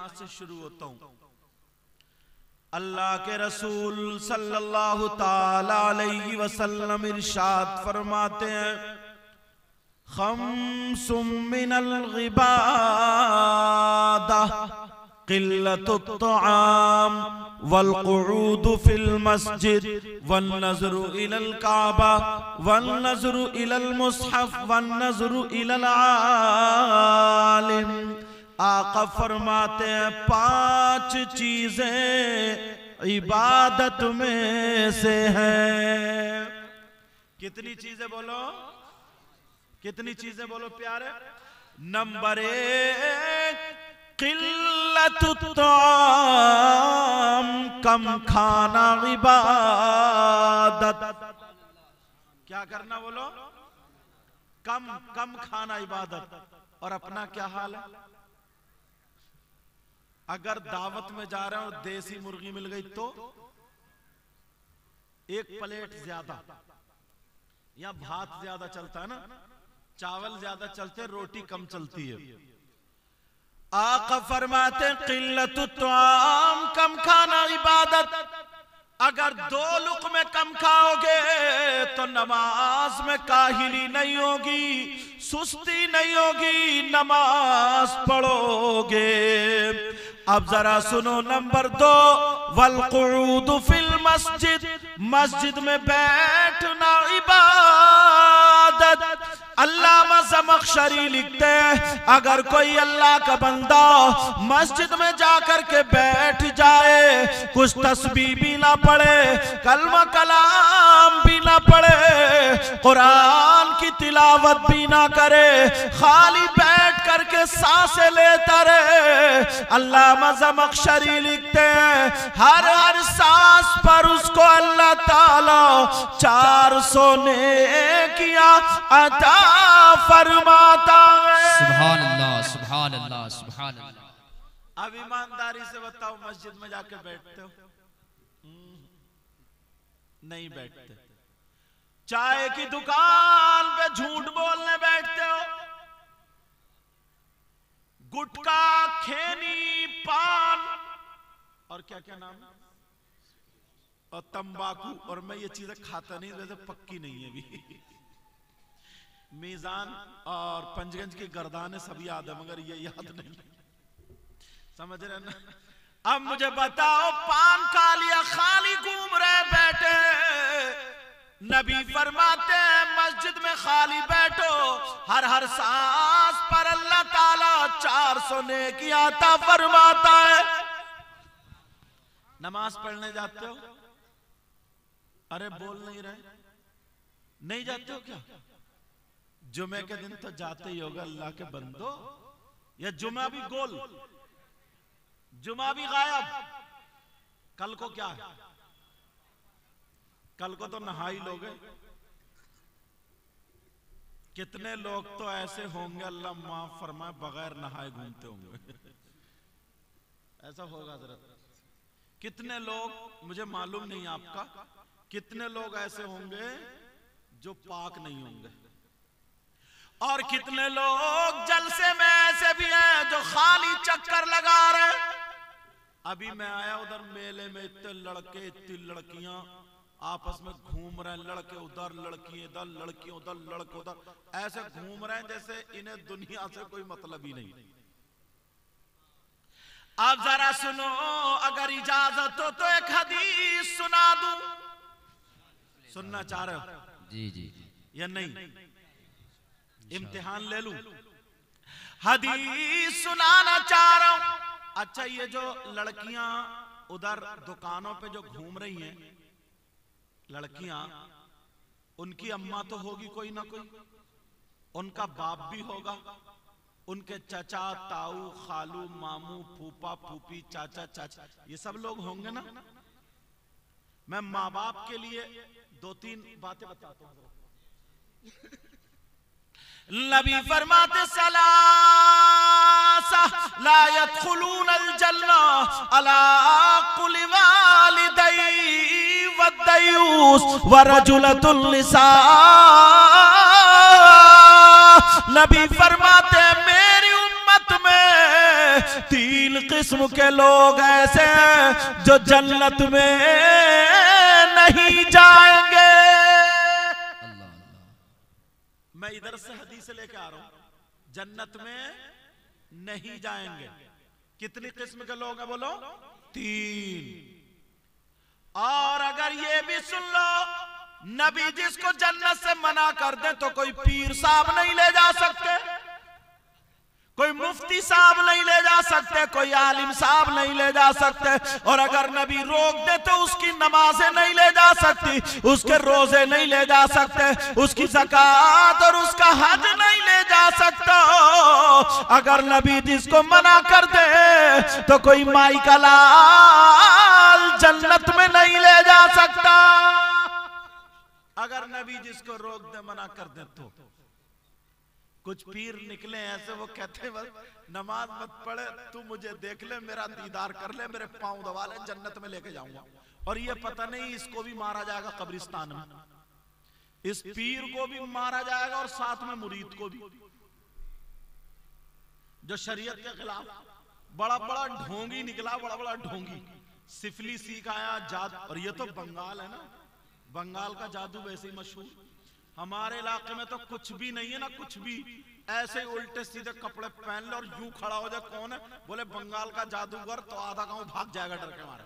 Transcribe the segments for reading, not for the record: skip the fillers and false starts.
यहां से शुरू होता हूं। अल्लाह के रसूल सल्लल्लाहु ताला अलैहि वसल्लम इरशाद फरमाते हैं, खम्सुम मिनल गिबादा क़िल्लतुत तआम वल क़ुऊद फिल मस्जिद वन नज़रु इलल काबा वन नज़रु इलल मुस्हफ वन नज़रु इलल आलिम। आका फरमाते हैं 5 चीजें इबादत में से हैं। कितनी चीजें बोलो, कितनी चीजें बोलो प्यारे। नंबर 1 क़िल्लतुत ताम, कम खाना इबादत। क्या करना बोलो, कम कम खाना इबादत। और अपना क्या हाल है? अगर दावत में जा रहे हो देसी मुर्गी मिल गई तो 1 प्लेट ज्यादा, या भात ज्यादा चलता है ना, चावल ज्यादा चलते, रोटी कम चलती है। आका फरमाते क़िल्लतुत ताम, कम खाना इबादत। अगर 2 लुक़्मे कम खाओगे तो नमाज में काहिली नहीं होगी, सुस्ती नहीं होगी, नमाज पढ़ोगे। अब जरा सुनो नंबर 2 वल क़ुऊद फिल मस्जिद, मस्जिद में बैठना इबादत। अल्लामा ज़मख़शरी लिखते हैं, अगर कोई अल्लाह का बंदा मस्जिद में जाकर के बैठ जाए, कुछ तस्बीह भी ना पढ़े, कलमा कलाम भी ना पढ़े, कुरान की तिलावत भी ना करे, खाली बैठ करके सांसें लेता रहे, अल्लामा ज़मख़शरी लिखते हैं हर सांस पर उसको अल्लाह ताला 400 नेकियां अता फरमाता है। सुभान अल्लाह, सुभान अल्लाह, सुभान अल्लाह। अब ईमानदारी से बताओ, मस्जिद में जाके बैठते हो? नहीं बैठते। चाय की दुकान पे झूठ बोलने बैठते हो, गुटखा, खैनी, पान और क्या क्या नाम, और तंबाकू। और मैं ये चीजें खाता नहीं, वैसे पक्की नहीं है भी। मीजान और पंचगंज की गर्दाने सब याद है, मगर ये याद नहीं, समझ रहे ना। अब मुझे बताओ, पान खा लिया, खाली घूम रहे बैठे, नबी फरमाते हैं मस्जिद में खाली बैठो, हर सांस पर अल्लाह ताला 400 नेकियां अता फरमाता है। नमाज पढ़ने जाते हो? अरे बोल नहीं रहे, नहीं जाते हो क्या? जुमे के दिन तो जाते ही होगा अल्लाह के बंदो, या जुमा भी गोल, जुमा भी गायब। कल को क्या है? कल को तो नहाई लोगे। कितने लोग तो ऐसे होंगे, अल्लाह माफ फरमाए, बगैर नहाए घूमते होंगे। ऐसा होगा जरा। कितने लोग, मुझे मालूम नहीं आपका, कितने लोग ऐसे होंगे जो पाक नहीं होंगे, और कितने लोग जलसे में ऐसे भी हैं जो खाली चक्कर लगा रहे। अभी मैं आया उधर मेले में, इतने लड़के, इतनी लड़कियां आपस में घूम रहे हैं, लड़के उधर, लड़की इधर, लड़की उधर, लड़के उधर, ऐसे घूम रहे हैं जैसे इन्हें दुनिया से कोई मतलब ही नहीं। अब जरा सुनो, अगर इजाजत हो तो एक हदीस सुना दूं। सुनना चाह रहे हो? जी जी। या नहीं? इम्तिहान ले लूं? हदीस सुनाना चाह रहा हूं। अच्छा, ये जो लड़कियां उधर दुकानों पे जो घूम रही हैं, लड़कियां, उनकी अम्मा तो होगी कोई ना कोई, उनका बाप भी होगा, उनके चचा, ताऊ, खालू, मामू, फूफा, फूफी, चाचा, चाचा, ये सब लोग होंगे ना। मैं माँ बाप के लिए 2-3 बातें बताता हूं। नबी फरमाते सलासा ला यदखुलूनल जन्ना अला कुल्ली वालिदैहि वद्दयूस वरजुलतुन निसा। नबी फरमाते मेरी उम्मत में 3 किस्म के लोग ऐसे हैं जो जन्नत में नहीं जाएंगे। मैं इधर से हदीस लेके आ रहा हूं, जन्नत में नहीं जाएंगे। कितनी किस्म के लोग हैं बोलो? 3। और अगर ये भी सुन लो, नबी जिसको जन्नत से मना कर दे तो कोई पीर साहब नहीं ले जा सकते, कोई मुफ्ती साहब नहीं ले जा सकते, कोई आलिम साहब नहीं ले जा सकते। और अगर नबी रोक दे तो उसकी नमाजें नहीं ले जा सकती, उसके रोजे नहीं ले जा सकते, उसकी ज़कात और उसका हज नहीं ले जा सकता। अगर नबी जिसको मना कर दे तो कोई माई का लाल जन्नत में नहीं ले जा सकता। अगर नबी जिसको रोक दे, मना कर दे तो कुछ पीर निकले ऐसे, वो कहते बस नमाज मत पढ़े, तू मुझे देख ले, मेरा दीदार कर ले, मेरे पांव दबा ले, जन्नत में लेके जाऊंगा। और ये पता नहीं इसको भी मारा जाएगा कब्रिस्तान में, इस पीर को भी मारा जाएगा और साथ में मुरीद को भी, जो शरीयत के खिलाफ बड़ा बड़ा ढोंगी निकला, बड़ा बड़ा ढोंगी, सिफली सीख आया जादू। और ये तो बंगाल है ना, बंगाल का जादू वैसे ही मशहूर। हमारे इलाके में तो कुछ भी नहीं है ना, कुछ भी, ऐसे ही उल्टे सीधे कपड़े पहन ले और यूं खड़ा हो जाए, कौन है? बोले बंगाल का जादूगर, तो आधा गांव भाग जाएगा डर के मारे।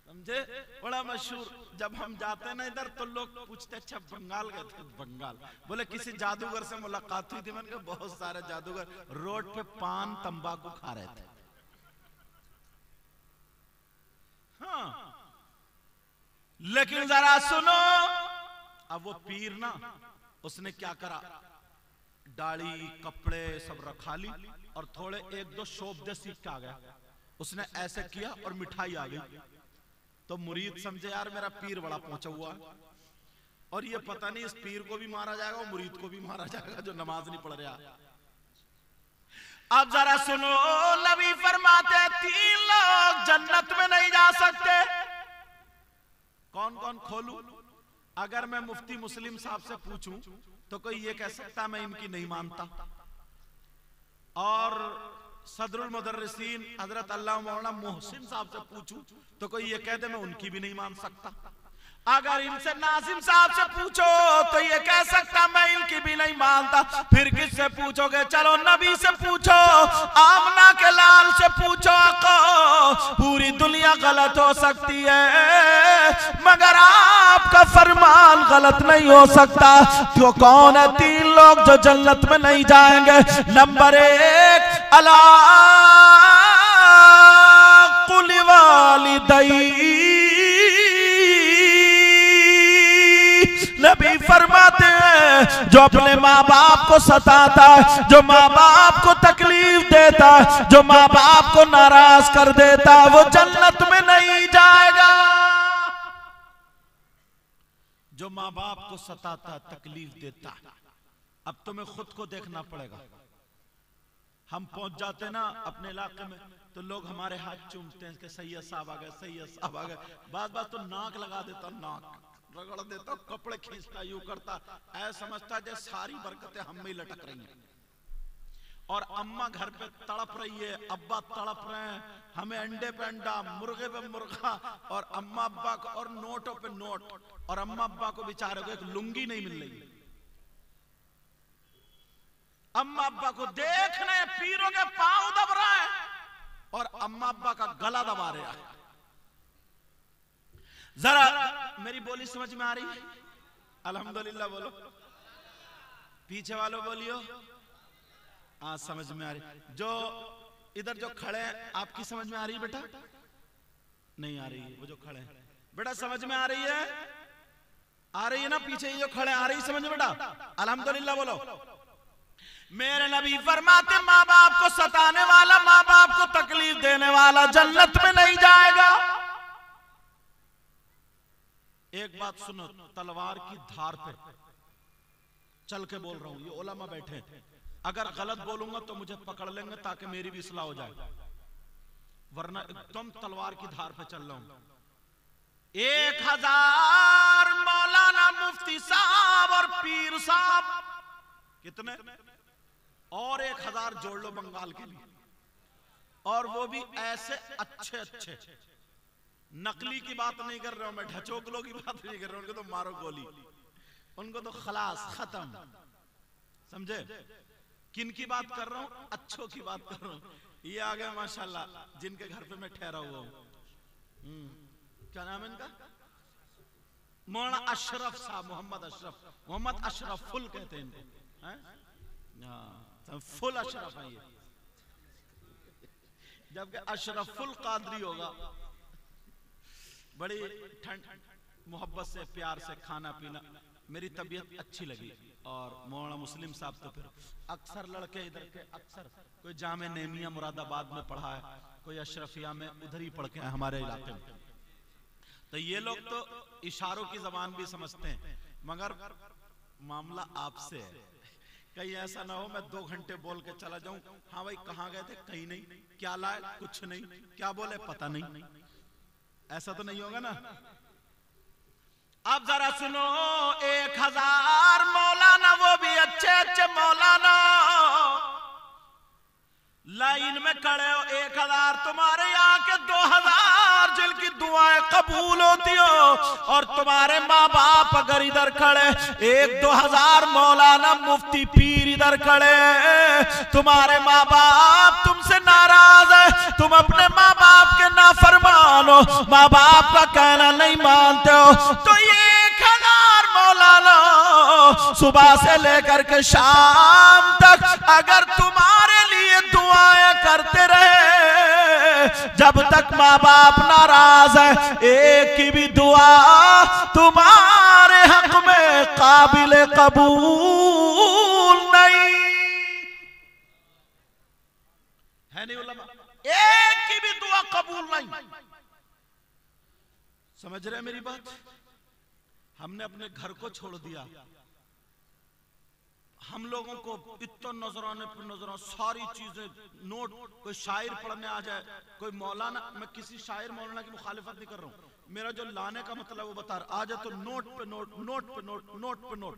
समझे? बड़ा मशहूर। जब हम जाते ना इधर तो लोग पूछते, अच्छा बंगाल गए थे? बंगाल। बोले किसी जादूगर से मुलाकात हुई थी? मैंने कहा बहुत सारे जादूगर रोड पे पान तंबाकू खा रहे थे। हाँ, लेकिन जरा सुनो, अब वो पीर ना, उसने क्या करा, दाढ़ी कपड़े सब रखा ली और थोड़े 1-2 शोभ दे सीख के आ गया। उसने ऐसे किया और मिठाई आ गई, तो मुरीद समझे यार मेरा पीर बड़ा पहुंचा हुआ है, और ये पता नहीं इस पीर को भी मारा जाएगा और मुरीद को भी मारा जाएगा जो नमाज नहीं पढ़ रहा। अब जरा सुनो, नबी फरमाते 3 लोग जन्नत में नहीं जा सकते। कौन कौन खोलूं? अगर मैं मुफ्ती मुस्लिम साहब से पूछूं तो कोई ये कह सकता मैं इनकी नहीं मानता, और सदरुल मुदर्रिसीन हजरत अल्लाह मौलाना मोहसिन साहब से पूछूं तो कोई ये कह दे मैं उनकी भी नहीं मान सकता। अगर इनसे नाजिम साहब से पूछो तो ये कह सकता मैं इनकी भी नहीं मानता। फिर किससे पूछोगे? चलो नबी से पूछो, आमना के लाल से पूछो। पूरी दुनिया गलत हो सकती है मगर आपका फरमान गलत नहीं हो सकता। तो कौन है 3 लोग जो जन्नत में नहीं जाएंगे? नंबर 1, अला कुल वालिदैन। नबी फरमाते हैं जो अपने माँ बाप को सताता है, जो माँ बाप को तकलीफ देता है, जो माँ बाप को नाराज कर देता है, वो जन्नत में नहीं जाएगा। जो माँ बाप को सताता, तकलीफ देता। अब तुम्हें खुद को देखना पड़ेगा। हम पहुंच जाते ना अपने इलाके में तो लोग हमारे हाथ चूमते हैं कि सैयद साहब आ गए, सैयद साहब आ गए। बात तो नाक लगा देता, नाक रगड़ देता, कपड़े खींचता, यूं करता, ऐसा समझता जैसे सारी बरकतें हम में ही लटक रही हैं। और अम्मा घर पे तड़प रही है, अब्बा तड़प रहे हैं, हमें अंडे पे अंडा, मुर्गे पे मुर्गा, और अम्मा अब्बा को और नोटों पे नोट, और अम्मा अब्बा को बेचारे को एक लुंगी नहीं मिल रही। अम्मा अब्बा को देख रहे हैं, पीरों के पांव दब रहा है और अम्मा अब्बा का गला दबा रहा है। जरा मेरी बोली समझ में आ रही है? अल्हम्दुलिल्लाह बोलो, पीछे वालों बोलियो। हाँ समझ में आ रही। जो इधर जो खड़े हैं आपकी समझ में आ रही है बेटा? नहीं आ रही है। वो जो खड़े हैं बेटा समझ में आ रही है? आ रही है ना? पीछे ये जो खड़े आ रही समझ में बेटा? अल्हम्दुलिल्लाह बोलो। मेरे नबी फरमाते माँ बाप को सताने वाला, माँ बाप को तकलीफ देने वाला जन्नत में नहीं जाएगा। एक बात सुनो, तलवार की धार पे चल के बोल रहा हूं, ये उलमा बैठे, अगर गलत बोलूंगा तो मुझे पकड़ लेंगे ताकि मेरी भी इस्लाह हो जाए, वरना एकदम तलवार की धार पे चल रहा हूं। 1000 मौलाना मुफ्ती साहब और पीर साहब, कितने 1000 जोड़ लो बंगाल के लिए, और वो भी ऐसे अच्छे अच्छे। नकली की बात नहीं कर रहा हूं मैं, ढचोकलों की बात नहीं कर रहा हूं, उनको तो मारो गोली, उनको तो खलास खत्म, समझे? किन की बात कर रहा हूं? अच्छों की बात कर रहा हूं। ये आ गए माशाल्लाह, जिनके घर पे मैं ठहरा हुआ हूं। क्या नाम है इनका? मौलाना अशरफ साहब, मोहम्मद अशरफ फुल कहते हैं इनको, फुल अशरफ है ये, जबकि अशरफुल कादरी होगा। बड़ी ठंड मोहब्बत से प्यार से खाना पीना, मेरी तबीयत अच्छी लगी। और मौलाना मुस्लिम साहब तो फिर अक्सर लड़के इधर के, अक्सर कोई जामे नेमिया मुरादाबाद में पढ़ा है, कोई अशरफिया में उधर ही पढ़ के है हमारे इलाके में। तो ये लोग तो इशारों की जबान भी समझते हैं, मगर मामला आपसे है। कहीं ऐसा ना हो मैं 2 घंटे बोल के चला जाऊं, हाँ भाई कहाँ गए थे, कहीं नहीं, क्या लाए, कुछ नहीं, क्या बोले पता नहीं, ऐसा तो नहीं होगा ना। अब जरा सुनो, 1000 मौलाना, वो भी अच्छे अच्छे मौलाना, लाइन में खड़े हो। 1000 तुम्हारे यहाँ के 2000 जिनकी दुआएं कबूल होती हो, और तुम्हारे माँ बाप अगर इधर खड़े, 1-2000 मौलाना मुफ्ती पीर इधर खड़े, तुम्हारे माँ बाप तुमसे नाराज है, तुम अपने माँ बाप के नाफरमान हो, माँ बाप का कहना नहीं मानते हो, तो ये 1000 मौलाना सुबह से लेकर के शाम तक अगर तुम्हारे लिए दुआएं करते रहे, जब तक माँ बाप नाराज है, एक की भी दुआ तुम्हारे हक में काबिल कबूल नहीं है। नहीं उलमा, एक की भी दुआ कबूल नहीं। समझ रहे मेरी बात? हमने अपने घर को छोड़ दिया, हम लोगों को इतना नजराने पर नजराना, सारी चीजें नोट, कोई शायर पढ़ने आ जाए, कोई मौलाना, मैं किसी शायर मौलाना की मुखालिफत नहीं कर रहा हूं, मेरा जो लाने का मतलब वो बता रहा, आ जाए तो नोट पे नोट, नोट पे नोट, नोट पे नोट।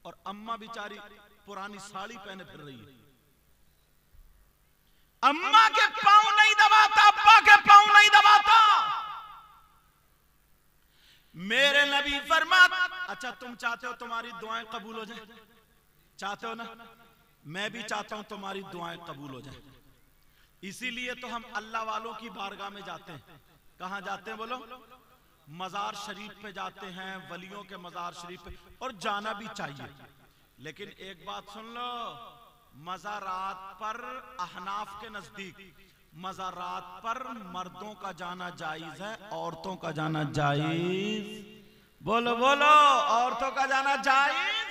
और अम्मा बेचारी पुरानी साड़ी पहने फिर रही है, अम्मा के पांव नहीं दबाता, अब्बा के पांव नहीं दबाता। मेरे नबी फरमाते, अच्छा तुम चाहते हो तुम्हारी दुआएं कबूल हो जाए, चाहते हो ना? मैं भी चाहता हूं तुम्हारी दुआएं कबूल हो जाए, इसीलिए तो हम अल्लाह वालों की बारगाह में जाते हैं। कहां जाते हैं बोलो? मजार शरीफ पे जाते हैं, वलियों के मजार शरीफ पे, और जाना भी चाहिए। लेकिन एक बात सुन लो, मज़ारात पर अहनाफ के नजदीक मज़ारात पर मर्दों का जाना जायज है, औरतों का जाना जायज? बोलो बोलो, औरतों का जाना जायज।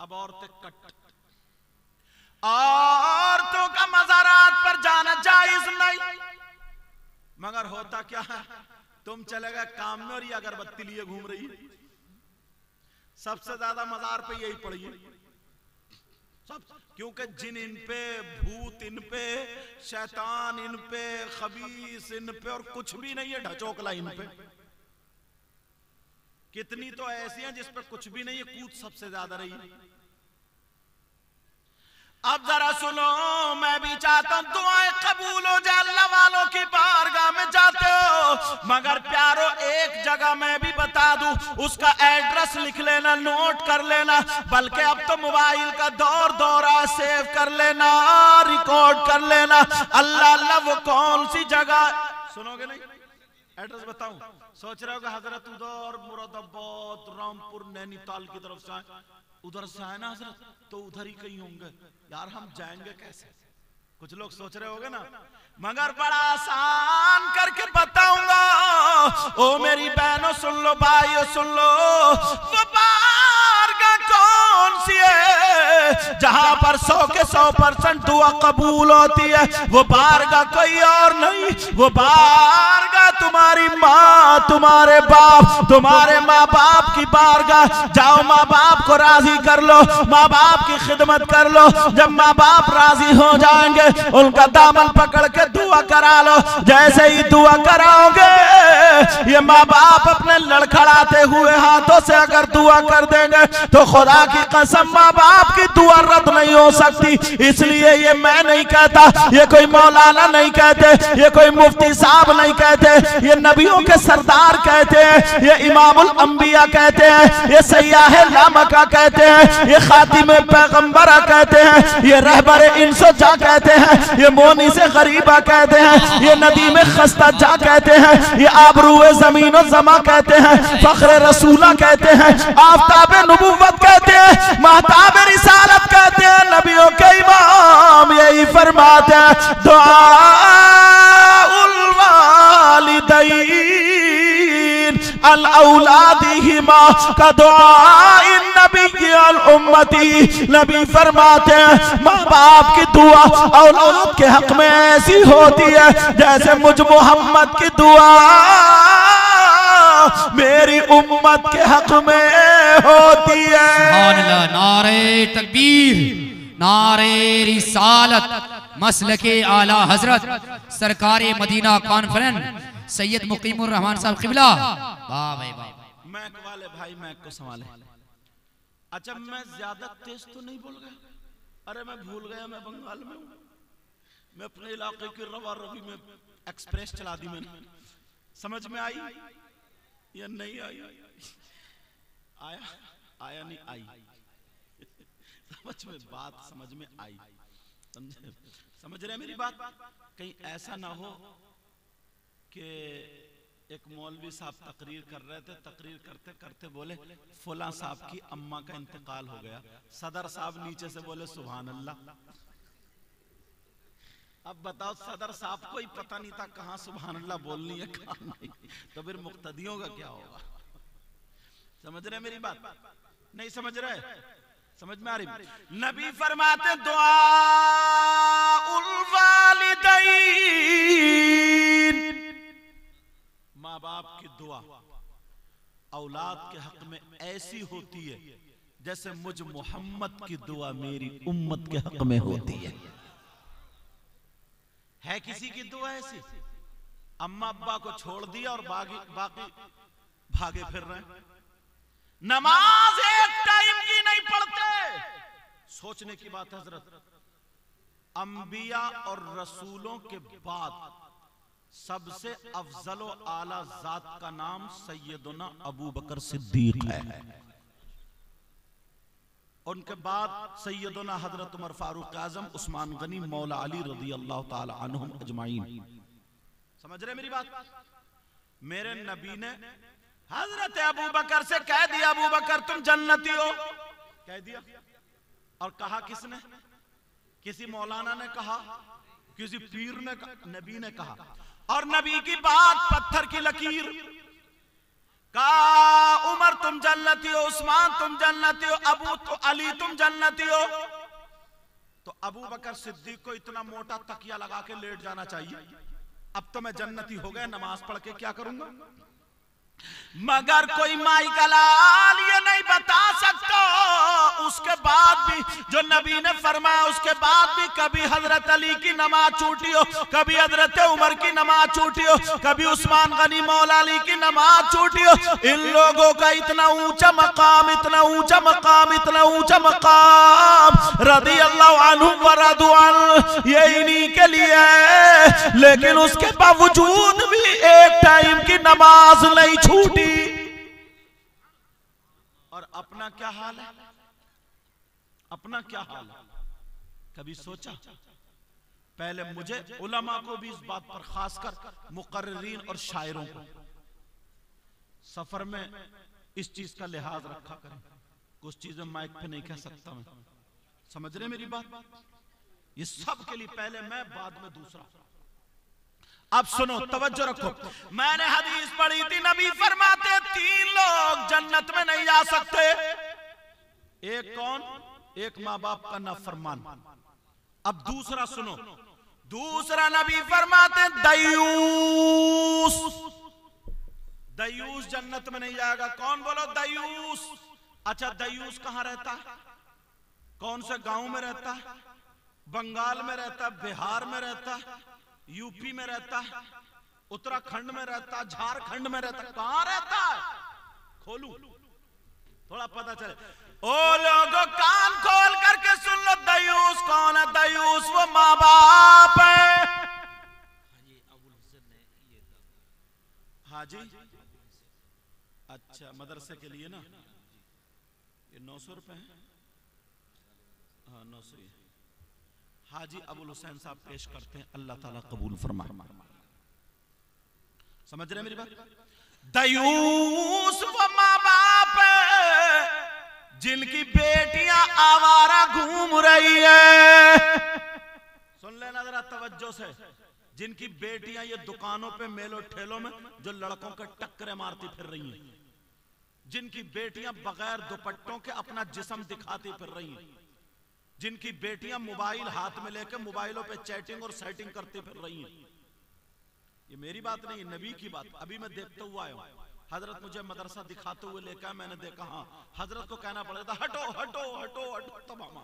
अब औरतें कट, औरतों का मज़ारात पर जाना जायज नहीं। मगर होता क्या है, तुम चले गए काम में और ये अगरबत्ती लिए घूम रही है। सबसे ज्यादा मजार पे यही पड़ी है सब, क्योंकि जिन इन पे, भूत इन पे, शैतान इन पे, खबीस इन पे, और कुछ भी नहीं है ढचोकला इन पे। कितनी तो ऐसी हैं जिस पे कुछ भी नहीं है, कूद सबसे ज्यादा रही है। अब जरा सुनो, मैं भी चाहता हूं दुआएं कबूल हो जाए, अल्लाह वालों की बारगाह में जाते हो, मगर प्यारो एक जगह मैं भी बता दूं, उसका एड्रेस लिख लेना, नोट कर लेना, बल्कि अब तो मोबाइल का दौर है, सेव कर लेना, रिकॉर्ड कर लेना। अल्लाह अल्लाह, वो कौन सी जगह, सुनोगे नहीं? एड्रेस बताऊं? सोच रहे हो कि हजरत उधर मुरादाबाद, रामपुर, नैनीताल की तरफ से आए, उधर से आए ना हजरत, तो उधर ही कहीं होंगे। यार हम जाएंगे कैसे? कुछ लोग सोच रहे होंगे ना, मगर बड़ा आसान करके बताऊंगा। ओ मेरी बहनों सुन लो, भाइयों सुन लो, वो बारगाह कौन सी है जहां पर 100 के 100% दुआ कबूल होती है? वो बारगाह कोई और नहीं, वो बारगाह तुम्हारी माँ, तुम्हारे बाप, तुम्हारे माँ बाप की बारगाह जाओ, माँ बाप को राजी कर लो, माँ बाप की खिदमत कर लो। जब माँ बाप राजी हो जाएंगे उनका दामन पकड़ के दुआ करा लो। जैसे ही दुआ कराओगे ये माँ बाप अपने लड़खड़ाते हुए हाथों से अगर दुआ कर देंगे तो खुदा की कसम माँ बाप की दुआ रद्द नहीं हो सकती। इसलिए ये मैं नहीं कहता, ये कोई मौलाना नहीं कहते, ये कोई मुफ्ती साहब नहीं कहते, ये नबियों के सरदार कहते हैं, ये इमामुल अंबिया कहते हैं, ये सयाह लामका कहते हैं, ये खातिम पैगंबरा कहते हैं, ये रहबर इंसो जा कहते हैं, ये मोनी से गरीबा कहते हैं, ये नदीम खस्ता जा कहते हैं, ये आबरूए जमीन जमा कहते हैं, फख्र रसूला कहते हैं, आफ्ताब नबुव्वत कहते हैं, महताब रिसालत कहते हैं। नबियों के इमाम यही फरमाते हैं, दुआउल वालिदैन अल औलादिहिमा का दुआइन नबी अल उम्मती। नबी फरमाते हैं माँ बाप की दुआ औलाद के हक में ऐसी होती है जैसे मुझ मोहम्मद की दुआ मेरी उम्मत के हक में होती है। सुभान अल्लाह। नारे तकबीर, नारे रिसालत, मसलके आला हजरत सरकारे मदीना कॉन्फ्रेंस सैयद मुकीमुर रहमान साहब किबला। वाह भाई वाह। मैक वाले भाई मैक को संभाले। अच्छा मैं ज्यादा तेज तो नहीं बोल गया? अरे मैं भूल गया मैं बंगाल में हूँ। मैं अपने इलाके की रवा रवी में एक्सप्रेस चला दी मैंने। समझ में आई या नहीं आई? आया आया नहीं आई? समझ में आई? समझ रहे मेरी बात? कहीं ऐसा ना हो कि एक मौलवी साहब तकरीर कर रहे थे, तकरीर करते करते बोले फुला साहब की अम्मा का इंतकाल हो गया। सदर साहब नीचे से बोले सुभान अल्लाह। अब बताओ सदर साहब को ही पता नहीं था कहां सुभान अल्लाह बोलनी है कहां नहीं, तो फिर मुक्तदियों का क्या होगा? समझ रहे मेरी बात? नहीं समझ रहे? समझ में आ रही? नबी फरमाते दुआउल वालिदैन, माँ बाप की दुआ औलाद के हक में ऐसी होती है जैसे मुझ मोहम्मद की दुआ मेरी उम्मत के हक में होती है। है किसी की दुआ ऐसी? अम्मा अब्बा को छोड़ दिया और बाकी भागे फिर रहे हैं। नमाज एक टाइम की नहीं पढ़ते। सोचने की बात हजरत, अंबिया और रसूलों के बाद सबसे अफजल व आला जात का नाम सैयदना अबू बकर सिद्दीक है। उनके बाद सैयदना हजरत उमर फारूक आजम, उस्मान गनी, मौला अली रज़ी अल्लाह ताला अन्हुम अजमाइन। समझ रहे मेरी बात? मेरे नबी ने हजरत अबू बकर से कह दिया अबू बकर तुम जन्नती हो, कह दिया। और कहा किसने? किसी मौलाना ने कहा, किसी पीर ने कहा, नबी ने कहा। और नबी की बात पत्थर की लकीर। कहा उमर तुम जन्नती हो, उस्मान तुम जन्नती हो, अबू तो अली तुम जन्नती हो। तो अबू बकर सिद्दीक को इतना मोटा तकिया लगा के लेट जाना चाहिए। अब तो मैं जन्नती हो गया, नमाज पढ़ के क्या करूंगा? मगर कोई माई का लाल ये नहीं बता सकता। उसके बाद भी जो नबी ने फरमाया, उसके बाद भी कभी हजरत अली की नमाज छूटी हो, कभी हजरत उमर की नमाज छूटी हो, कभी उस्मान गनी मौला अली की नमाज छूटी हो। इन लोगों का इतना ऊंचा मकाम, इतना ऊंचा मकाम, इतना ऊंचा मकाम रज़ी अल्लाह अन्हु व रज़ू अन्हु ये इन्हीं के लिए है। लेकिन उसके बावजूद भी एक टाइम की नमाज नहीं छूटी। और अपना क्या हाल है? अपना क्या हाल है? कभी सोचा? पहले मुझे उलमा को भी इस बात पर खासकर मुकर्रिरीन और शायरों को सफर में इस चीज का लिहाज रखा करें। कुछ चीजें माइक पे नहीं कह सकता मैं। समझ रहे मेरी बात? ये सब के लिए पहले मैं, बाद में दूसरा। अब सुनो, तवज्जो रखो। मैंने हदीस पढ़ी थी, नबी फरमाते 3 लोग जन्नत में नहीं जा सकते। एक कौन? एक माँ बाप का नाफरमान। अब दूसरा सुनो, दूसरा नबी फरमाते दयूस, दयूस जन्नत में नहीं जाएगा। कौन बोलो दयूस? अच्छा दयूस कहां रहता है? कौन से गांव में रहता है? बंगाल में रहता है, बिहार में रहता है, यूपी में रहता है, उत्तराखंड में रहता है, झारखंड में रहता है, कहां रहता है? खोलू थोड़ा पता चले। ओ लोगों कान खोल करके सुन लो, दयूस कौन है? दयूस वो माँ बाप है। हाँ जी, अच्छा मदरसे के लिए ना ये 900 रुपए है। हाँ 900 ही। हाजी अबुल हुसैन साहब पेश करते हैं, अल्लाह ताला कबूल फरमाए। समझ रहे हैं मेरी बात? दयूस वो माँ बाप है जिनकी बेटियां आवारा घूम रही है। सुन लेना जरा तवज्जो से। जिनकी बेटियां ये दुकानों पे मेलों ठेलों में जो लड़कों के टक्करे मारती फिर रही हैं, जिनकी बेटियां बगैर दुपट्टों के अपना जिस्म दिखाती फिर रही हैं, जिनकी बेटियां मोबाइल हाथ में लेकर मोबाइलों पे चैटिंग और सेटिंग करती फिर रही हैं। ये मेरी बात नहीं, नबी की बात। अभी मैं देखते हुआ आया हूं, हजरत मुझे मदरसा दिखाते हुए लेकर, मैंने देखा हाँ हजरत को कहना पड़ेगा हटो हटो हटो हटो, तमाम।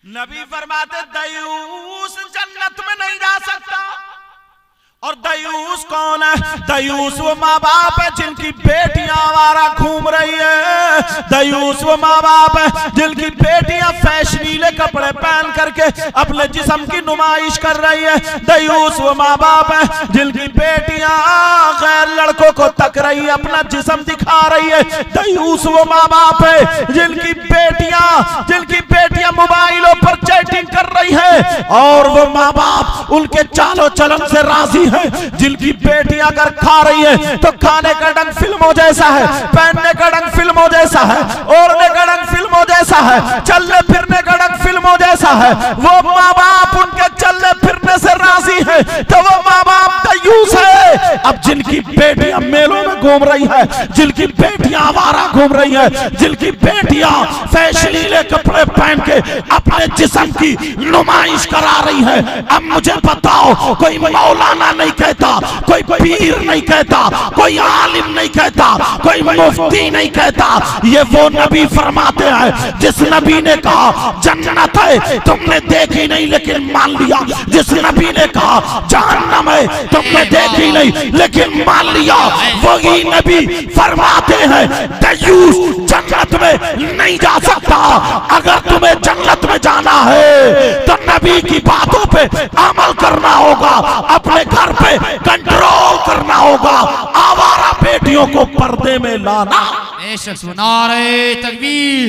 नबी फरमाते दयूस जन्नत में नहीं जा सकता। और दयूस कौन है? दयूस वो माँ बाप है जिनकी बेटियां आवारा घूम रही है। दयूस वो माँ बाप है जिनकी बेटियां फैशनीले कपड़े पहन करके अपने जिस्म की नुमाइश कर रही है। दयूस वो माँ बाप है जिनकी बेटियां गैर लड़कों को तक रही है, अपना जिस्म दिखा रही है। दयूस वो माँ बाप है जिनकी बेटियां मोबाइलों पर चैटिंग कर रही है और वो माँ बाप उनके चालो चलन से राजी है। जिनकी बेटियां अगर खा रही है तो खाने का ढंग फिल्मों जैसा है, पहनने का ढंग फिल्मों जैसा है, ओढ़ने का ढंग फिल्मों जैसा है, चलने फिरने का ढंग फिल्मों जैसा है। वो माँ बाप उनके चलने फिरने से राजी है तो वो माँ बाप दयूस है। अब जिनकी बेटियां मेलों में घूम रही है, जिनकी बेटियां आवारा घूम रही है, जिनकी बेटियां फैशनीले कपड़े पहन के अपने जिस्म की नुमाइश करा रही है, अब मुझे बताओ कोई मौलाना नहीं कहता, कोई पीर नहीं कहता, कोई आलिम नहीं कहता, कोई मुफ्ती नहीं कहता, ये वो नबी फरमाते हैं जिस नबी ने कहा जन्नत है तुमने देखी नहीं लेकिन मान लिया, जिस नबी ने कहा जहन्नम है तुमने देखी नहीं लेकिन मान लिया, वही नबी फरमाते हैं दयूस जन्नत में नहीं जा सकता। अगर तुम्हें जन्नत में जाना है तो नबी की बातों पे अमल करना होगा, अपने घर पे कंट्रोल करना होगा, आवारा बेटियों को पर्दे में लाना। नारे तकबीर,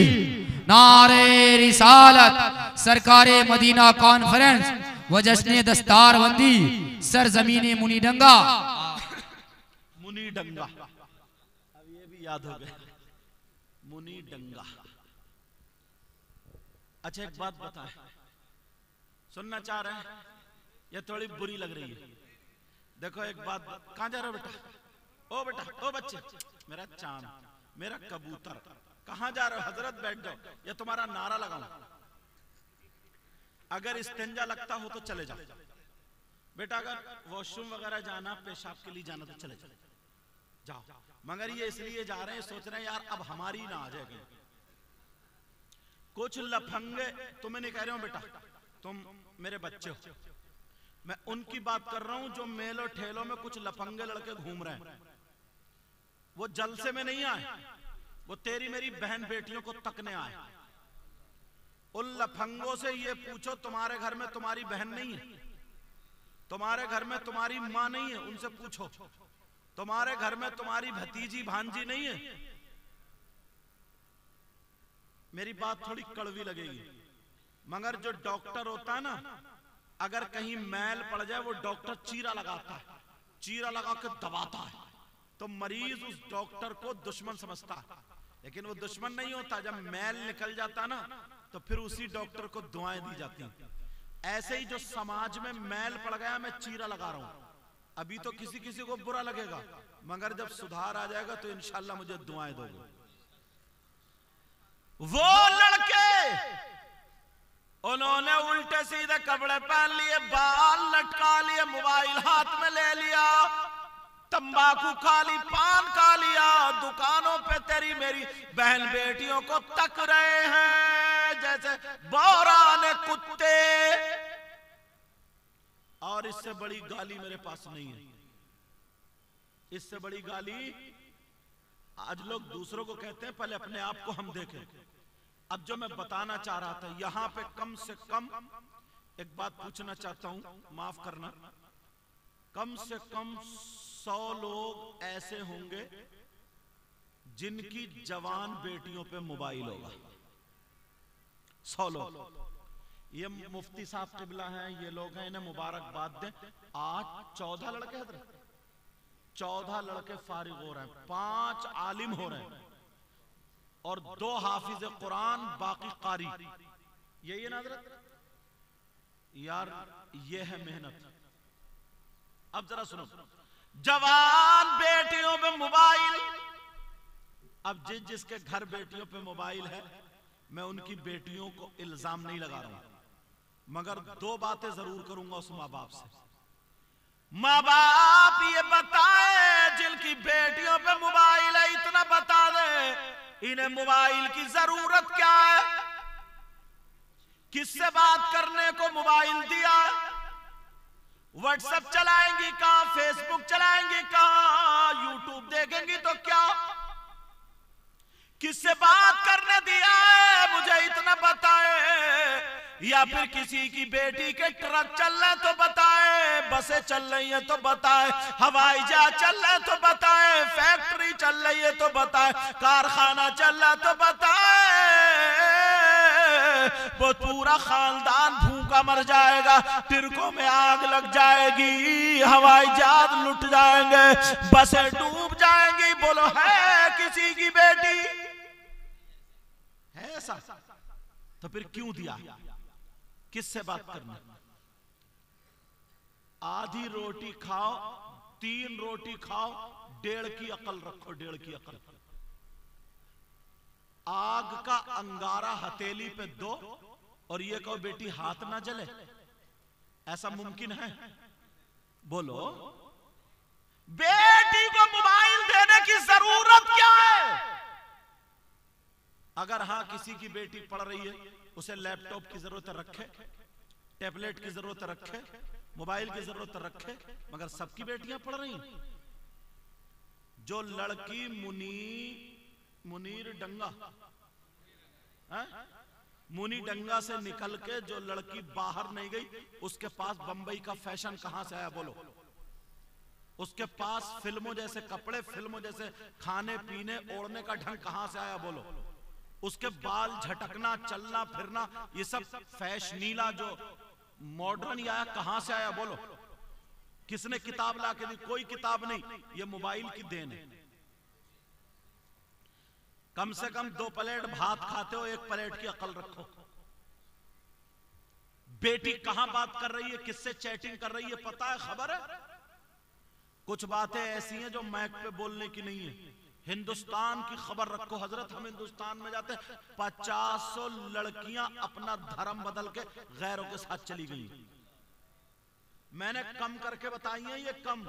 नारे रिसालत, सरकारे मदीना कॉन्फ्रेंस व जश्न दस्तारबंदी सरजमीन मुनीडंगा। मुनीडंगा अब ये भी याद हो गया, मुनीडंगा। अच्छा एक बात बताएं, सुनना चाह रहे हैं? ये थोड़ी बुरी लग रही है। देखो एक बात, कहां जा रहे हो बेटा? ओ बेटा, ओ बच्चे, मेरा चांद, मेरा कबूतर, कहां जा रहे हो? हजरत बैठ जाओ, ये तुम्हारा नारा लगाऊं। अगर इस्तिंजा लगता हो तो चले जाओ बेटा, अगर वॉशरूम वगैरह जाना, पेशाब के लिए जाना तो चले जाओ, मगर ये इसलिए जा रहे हैं, सोच रहे हैं यार अब हमारी ना आ जाएगी। कुछ लफंगे, तुम्हें नहीं कह रहे हो बेटा, तुम मेरे बच्चे हो, मैं उनकी बात कर रहा हूं जो मेलों ठेलों में कुछ लफंगे लड़के घूम रहे हैं। वो जलसे में नहीं आए, वो तेरी मेरी बहन बेटियों को तकने आए। उन लफंगों से ये पूछो तुम्हारे घर में तुम्हारी बहन नहीं है, तुम्हारे घर में तुम्हारी मां नहीं है, उनसे पूछो तुम्हारे घर में तुम्हारी भतीजी भांजी नहीं है। मेरी बात थोड़ी कड़वी लगेगी, मगर जो डॉक्टर होता है ना, अगर कहीं मैल पड़ जाए वो डॉक्टर चीरा लगाता है, चीरा लगा के दबाता है, तो मरीज उस डॉक्टर को दुश्मन समझता है, लेकिन वो दुश्मन नहीं होता। जब मैल निकल जाता ना तो फिर उसी डॉक्टर को दुआएं दी जाती हैं। ऐसे ही जो समाज में मैल पड़ गया, मैं चीरा लगा रहा हूं, अभी तो किसी किसी को बुरा लगेगा, मगर जब सुधार आ जाएगा तो इंशाल्लाह मुझे दुआएं दोगे। वो लड़के उन्होंने उल्टे में सीधे कपड़े पहन लिए, बाल लटका लिए, मोबाइल हाथ में ले लिया, तंबाकू खा ली, पान खा लिया, दुकानों पे तेरी मेरी बहन बेटियों को तक रहे हैं जैसे बौराने कुत्ते। और इससे बड़ी गाली मेरे पास नहीं है, इससे बड़ी गाली। आज लोग दूसरों को कहते हैं, पहले अपने आप को हम देखें। अब जो मैं बताना चाह रहा था, यहां पे कम से कम एक बात पूछना चाहता हूं, माफ करना, कम से कम 100 लोग ऐसे होंगे जिनकी जवान बेटियों पे मोबाइल होगा। 100 लोग। ये मुफ्ती साहब किबला हैं, ये लोग हैं, इन्हें मुबारकबाद दें। आज 14 लड़के हैं, 14 लड़के फारिग हो रहे हैं, 5 आलिम हो रहे हैं और 2 हाफिज कुरान, बाकी कारी। यही है ना हज़रत? यार ये है मेहनत। अब जरा सुनो, जवान बेटियों पे मोबाइल। अब जिसके घर बेटियों पे मोबाइल है, मैं उनकी बेटियों को इल्जाम नहीं लगा रहा हूं, मगर 2 बातें जरूर करूंगा उस माँ बाप से। माँ बाप ये बताए जिनकी बेटियों पे मोबाइल है, इतना बता दे इन्हें मोबाइल की जरूरत क्या है, किससे बात करने को मोबाइल दिया, व्हाट्सएप चलाएंगी कहां, फेसबुक चलाएंगी कहां, यूट्यूब देखेंगी तो क्या, किससे बात करने दिया है मुझे इतना बताए। या फिर किसी की बेटी के ट्रक चल रहे तो बताए, बसें चल रही हैं तो बताए, हवाई जहाज चल रहे तो बताए, फैक्ट्री चल रही है तो बताए, कारखाना चल रहा तो बताए। वो पूरा खानदान भूखा मर जाएगा, टिरकों में आग लग जाएगी, हवाई जहाज लुट जाएंगे, बसें डूब जाएंगी। बोलो है किसी की बेटी है ऐसा? तो फिर क्यों दिया? किससे बात करना? आधी रोटी खाओ, 3 रोटी खाओ, 1.5 की अकल रखो, 1.5 की अकल। आग का अंगारा हथेली पे दो और ये कहो बेटी हाथ ना जले, ऐसा मुमकिन है? बोलो, बेटी को मोबाइल देने की जरूरत क्या है? अगर हां किसी की बेटी पढ़ रही है, उसे लैपटॉप की जरूरत रखे, टैबलेट की जरूरत रखे, मोबाइल की जरूरत रखे, मगर सबकी बेटियां पढ़ रही हैं। जो लड़की मुनीर डंगा, मुनी डंगा से निकल के जो लड़की बाहर नहीं गई, उसके पास बंबई का फैशन कहां से आया? बोलो। उसके पास फिल्मों जैसे कपड़े, फिल्मों जैसे खाने पीने ओढ़ने का ढंग कहां से आया? बोलो। उसके बाल झटकना, चलना फिरना, ये सब फैशनीला जो मॉडर्न आया, कहां से आया? बोलो। किसने किताब ला के दी? कोई किताब नहीं, ये मोबाइल की देन है। कम से कम 2 प्लेट भात खाते हो, 1 प्लेट की अकल रखो। बेटी कहां बात कर रही है, किससे चैटिंग कर रही है, पता है, खबर है? कुछ बातें ऐसी हैं जो मैक पे बोलने की नहीं है। हिंदुस्तान की खबर रखो हजरत, हम हिंदुस्तान में जाते 50 लड़कियां अपना धर्म बदल के गैरों के साथ चली गई। मैंने कम करके बताई है, ये कम।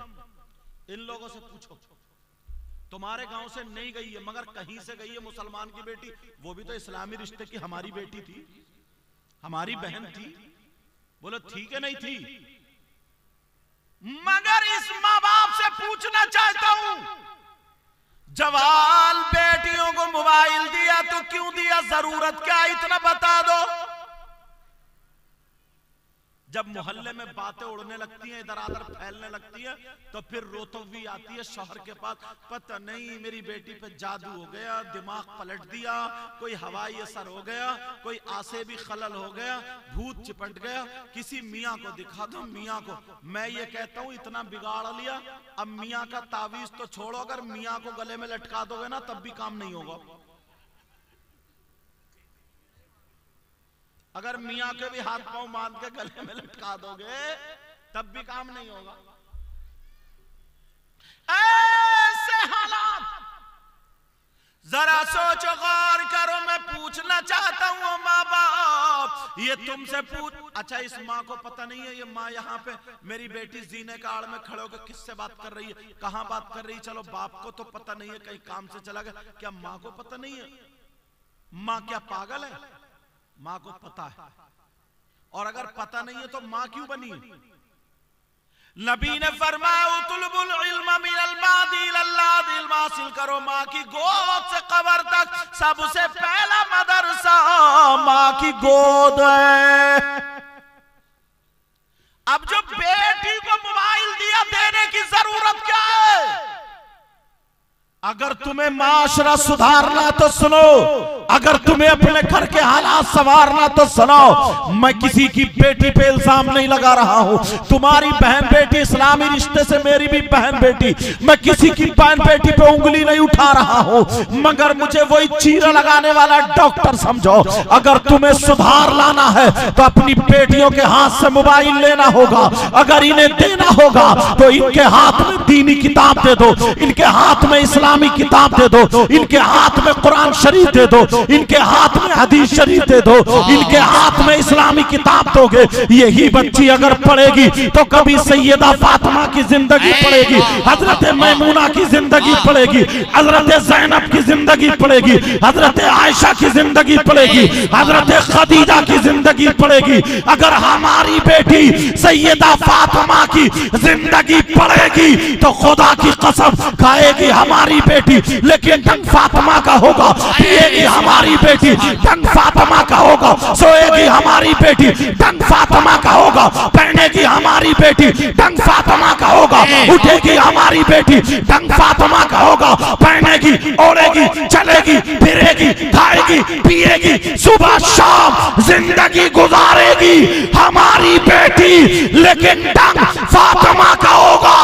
इन लोगों से पूछो, तुम्हारे गांव से नहीं गई है मगर कहीं से गई है मुसलमान की बेटी, वो भी तो इस्लामी रिश्ते की हमारी बेटी थी, हमारी बहन थी। बोलो ठीक है नहीं थी? मगर इस माँ बाप से पूछना चाहता हूं, जवान बेटियों को मोबाइल दिया तो क्यों दिया, जरूरत क्या, इतना बता दो। जब मोहल्ले में बातें उड़ने लगती हैं, इधर आधर फैलने लगती है, तो फिर रोतवी आती है शौहर के पास, पता नहीं मेरी बेटी पे जादू हो गया, दिमाग पलट दिया, कोई हवाई असर हो गया, कोई आसेबी खलल हो गया, भूत चिपट गया, किसी मियाँ को दिखा दो, मियाँ को। मैं ये कहता हूं इतना बिगाड़ लिया, अब मियाँ का तावीज तो छोड़ो, अगर मियाँ को गले में लटका दोगे ना तब भी काम नहीं होगा। अगर मियाँ के भी हाथ पांव बांध के गले में लटका दोगे तब भी काम नहीं होगा। ऐसे हालात जरा सोचो, गौर करो। मैं पूछना चाहता हूं माँ बाप, ये तुमसे पूछ, अच्छा इस माँ को पता नहीं है, ये माँ यहाँ पे मेरी बेटी जीने का आड़ में खड़े होकर किससे बात कर रही है, कहाँ बात कर रही है। चलो बाप को तो पता नहीं है, कहीं काम से चला गया, क्या माँ को पता नहीं है? माँ क्या पागल है? माँ को पता है, और अगर पता नहीं है तो माँ क्यों बनी है? नबी ने फरमाया उतलबुल इल्म मिनल मादी इलल्लाह, इल्म हासिल करो माँ की गोद से कब्र तक। सबसे पहला मदरसा माँ की गोद है। अब जो बेटी को मोबाइल दिया, देने की जरूरत क्या है? अगर तुम्हें माशरा सुधारना तो सुनो, अगर तुम्हें अपने घर के हालात संवारना तो सुनो। मैं किसी की बेटी पे इल्जाम नहीं लगा रहा हूं। तुम्हारी बहन बेटी इस्लामी रिश्ते से, मेरी भी बहन बेटी, मैं किसी की बहन बेटी पे उंगली नहीं उठा रहा हूं, मगर मुझे वही चीरा लगाने वाला डॉक्टर समझो। अगर तुम्हें सुधार लाना है तो अपनी बेटियों के हाथ से मोबाइल लेना होगा। अगर इन्हें देना होगा तो इनके हाथ में दीनी किताब दे दो, इनके हाथ में इस्लामी किताब दे दो, इनके हाथ में कुरान शरीफ दे दो, इनके हाथ में हदीस शरीफ दे दो, इनके हाथ में इस्लामी किताब दोगे। यही बच्ची अगर पढ़ेगी तो कभी सैयदा फातिमा की जिंदगी पढ़ेगी, हजरत मैमूना की जिंदगी पढ़ेगी, हजरत ज़ैनब की जिंदगी पढ़ेगी, हजरत आयशा की जिंदगी पढ़ेगी, हजरत खदीजा की जिंदगी पढ़ेगी। अगर हमारी बेटी सैयदा फातिमा की जिंदगी पढ़ेगी तो खुदा की कसम खाएगी हमारी बेटी, लेकिन ढंग फातिमा का होगा। पिएगी हमारी बेटी, ढंग फातिमा का होगा। सोएगी हमारी बेटी, ढंग फातिमा का होगा। पहनेगी हमारी बेटी, ढंग फातिमा का होगा। उठेगी हमारी बेटी, ढंग फातिमा का होगा। पहनेगी, ओढ़ेगी, चलेगी, फिरेगी, खाएगी, पिएगी, सुबह शाम जिंदगी गुजारेगी हमारी बेटी, लेकिन ढंग फातिमा का होगा।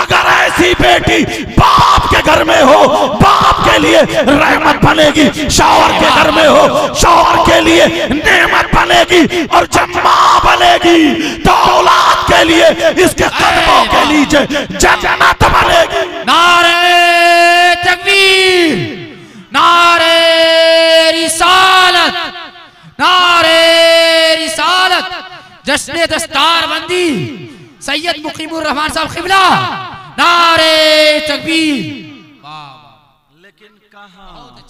अगर ऐसी बेटी बाप के घर में हो, बाप के लिए रहमत बनेगी। शौहर के घर में हो, शौहर के लिए नेमत बनेगी। और जब मां बनेगी तो औलाद के लिए, इसके कदमों के नीचे जन्नत बनेगी। नारे तकबीर, नारे रिसालत, नारे रिसालत। जश्न दस्तारबंदी सैयद मुकीमुर रहमान साहब क़िबला, नारे तकबीर। लेकिन कहाँ,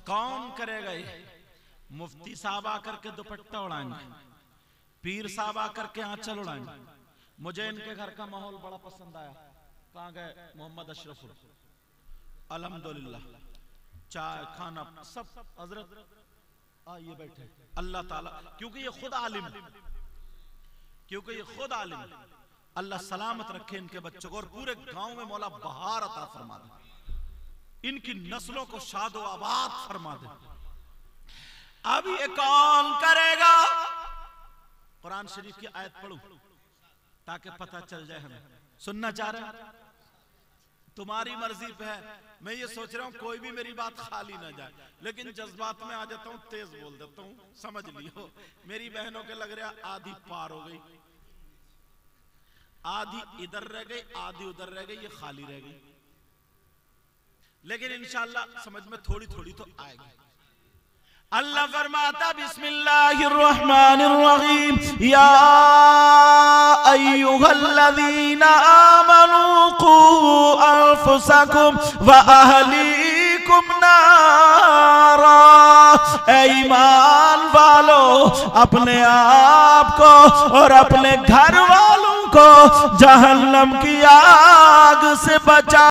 कौन करेगा ये? मुफ्ती साहब आकर के दुपट्टा उड़ाएंगे, पीर साहब आकर के आंचल उड़ाएंगे। मुझे इनके घर का माहौल बड़ा पसंद आया। कहाँ गए मोहम्मद अशरफ? अल्हम्दुलिल्लाह, चाय खाना सब हजरत आइए बैठे। अल्लाह ताला, क्योंकि ये खुद आलिम है, क्योंकि ये खुद आलिम है। अल्लाह सलामत रखे इनके बच्चों को, और पूरे गांव में मौला बहार अता फरमा दे, इनकी नस्लों को शादो आबाद फरमा दे। अब ये कौन करेगा? कुरान शरीफ की आयत पढ़ूं ताकि पता चल जाए हमें। सुनना चाह रहे हैं? तुम्हारी मर्जी पे है। मैं ये सोच रहा हूं कोई भी मेरी बात खाली ना जाए, लेकिन जज्बात में आ जाता हूं, तेज बोल देता हूं, समझ लियो। मेरी बहनों के लग रहा आधी पार हो गई, आधी इधर रह गई, आधी उधर रह गई, ये खाली रह गई। लेकिन इंशाअल्लाह समझ में थोड़ी थोड़ी तो आएगी। अल्लाह फरमाता बिस्मिल्लाहिर्रहमानिर्रहीम, या अय्युहल्लज़ीना आमनू क़ू अनफुसकुम व अहलीकुम नारा। ऐ ईमान वालो, अपने आप को और अपने घर वालों को जहन्नम की आग से बचा।